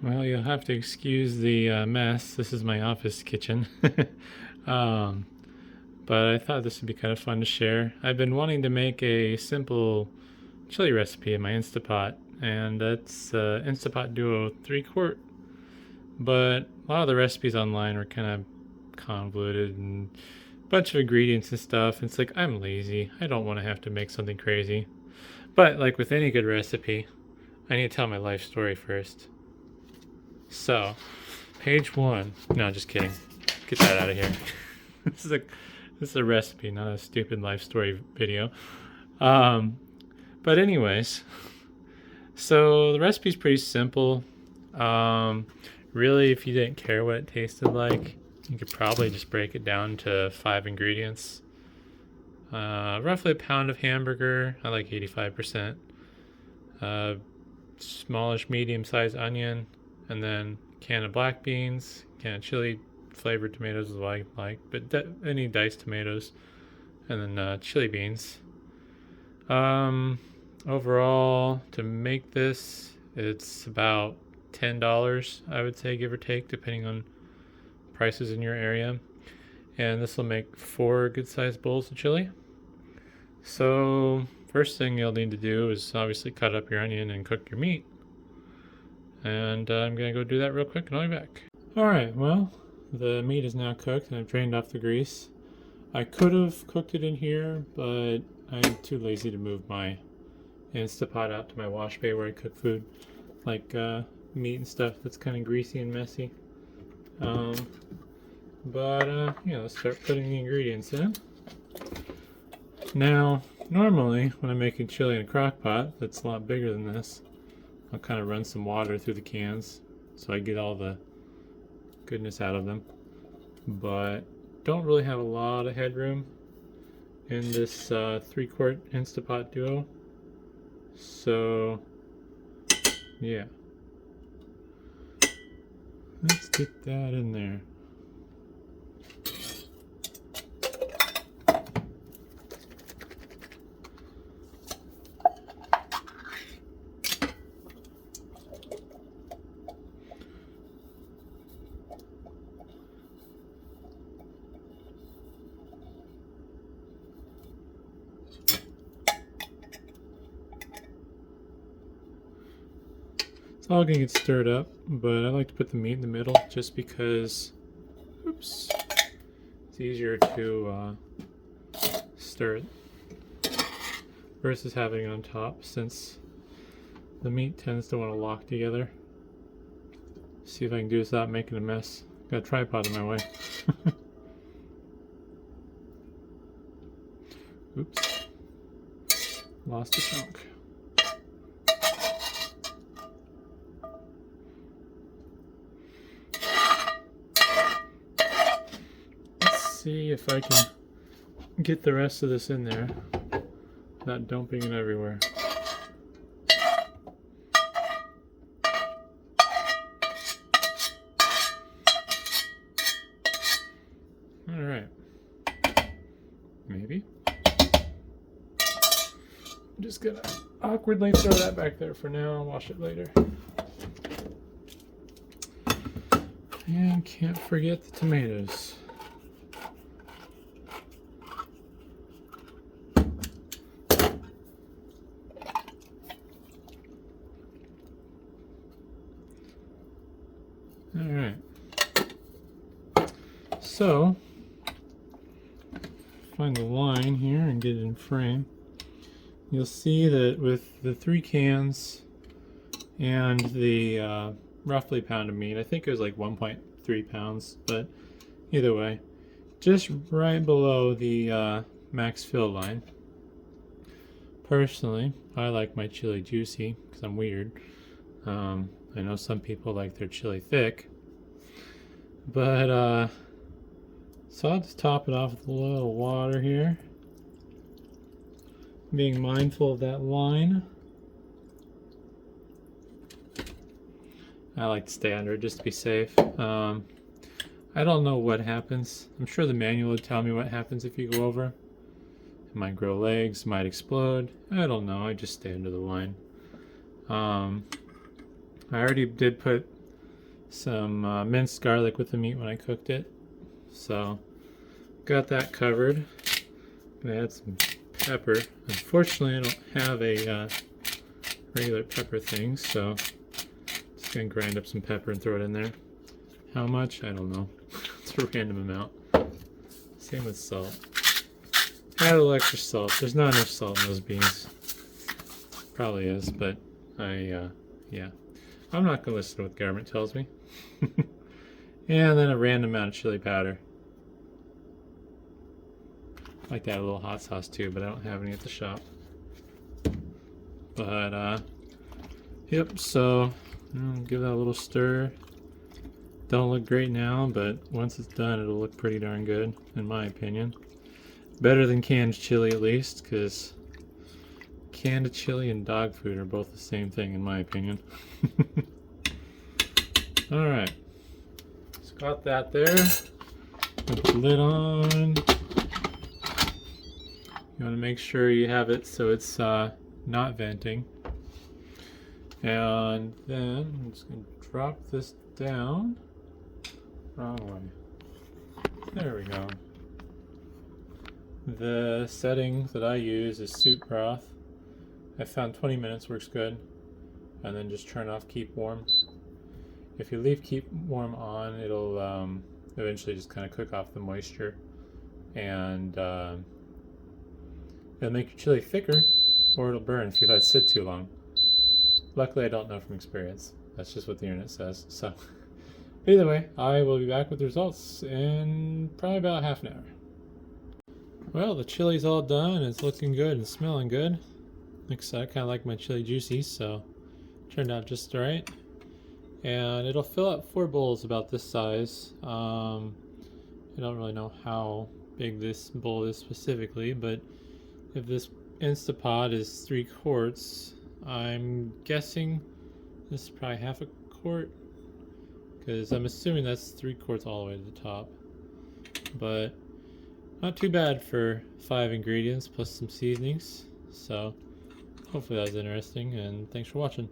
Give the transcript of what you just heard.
Well, you'll have to excuse the mess. This is my office kitchen. um, but I thought this would be kind of fun to share. I've been wanting to make a simple chili recipe in my Instapot, and that's Instapot Duo 3-quart. But a lot of the recipes online are kind of convoluted and a bunch of ingredients and stuff. It's like, I'm lazy. I don't want to have to make something crazy. But like with any good recipe, I need to tell my life story first. So, page 1. No, just kidding. Get that out of here. this is a recipe, not a stupid life story video. But anyways, so the recipe's pretty simple. Really, if you didn't care what it tasted like, you could probably just break it down to 5 ingredients. Roughly a pound of hamburger. I like 85%. Smallish, medium-sized onion, and then can of black beans, can of chili flavored tomatoes is what I like, but any diced tomatoes, and then chili beans. Overall, to make this, it's about $10, I would say, give or take, depending on prices in your area. And this will make 4 good-sized bowls of chili. So first thing you'll need to do is obviously cut up your onion and cook your meat. And I'm going to go do that real quick and I'll be back. Alright, well, the meat is now cooked and I've drained off the grease. I could have cooked it in here, but I'm too lazy to move my Instapot out to my wash bay where I cook food, like meat and stuff that's kind of greasy and messy. Yeah, let's start putting the ingredients in. Now, normally when I'm making chili in a crock pot that's a lot bigger than this, I'll kind of run some water through the cans so I get all the goodness out of them. But don't really have a lot of headroom in this 3-quart Instapot Duo. So, yeah. Let's get that in there. It's all gonna get stirred up, but I like to put the meat in the middle just because, oops, it's easier to stir it versus having it on top, since the meat tends to want to lock together. See if I can do this without making a mess. Got a tripod in my way. Oops, lost a chunk. See if I can get the rest of this in there without dumping it everywhere. Alright. Maybe. I'm just gonna awkwardly throw that back there for now. I'll wash it later. And can't forget the tomatoes. Alright, so find the line here and get it in frame. You'll see that with the 3 cans and the roughly pound of meat, I think it was like 1.3 pounds, but either way, just right below the max fill line. Personally, I like my chili juicy because I'm weird. I know some people like their chili thick, but so I'll just top it off with a little water here, being mindful of that line. I like to stay under it just to be safe. I don't know what happens. I'm sure the manual would tell me what happens if you go over. It might grow legs, might explode. I don't know. I just stay under the line. I already did put some minced garlic with the meat when I cooked it. So got that covered. Gonna add some pepper. Unfortunately, I don't have a regular pepper thing, so just gonna grind up some pepper and throw it in there. How much? I don't know. It's a random amount. Same with salt. Add a little extra salt. There's not enough salt in those beans. Probably is, but yeah. I'm not gonna listen to what the government tells me. And then a random amount of chili powder. I like to add a little hot sauce too, but I don't have any at the shop. But yep, so give that a little stir. Don't look great now, but once it's done, it'll look pretty darn good, in my opinion. Better than canned chili, at least, because canned chili and dog food are both the same thing, in my opinion. Alright, so got that there. Put the lid on. You want to make sure you have it so it's not venting. And then I'm just going to drop this down. Wrong way. There we go. The setting that I use is soup broth. I found 20 minutes works good. And then just turn off keep warm. If you leave keep warm on, it'll eventually just kind of cook off the moisture. And it'll make your chili thicker, or it'll burn if you let it sit too long. Luckily, I don't know from experience. That's just what the internet says. So, either way, I will be back with the results in probably about half an hour. Well, the chili's all done. It's looking good and smelling good. Like I said, I kind of like my chili juicy, so turned out just right. And it'll fill up 4 bowls about this size. I don't really know how big this bowl is specifically, but if this Instapot is 3 quarts, I'm guessing this is probably half a quart, because I'm assuming that's 3 quarts all the way to the top. But not too bad for 5 ingredients plus some seasonings. So hopefully that was interesting, and thanks for watching.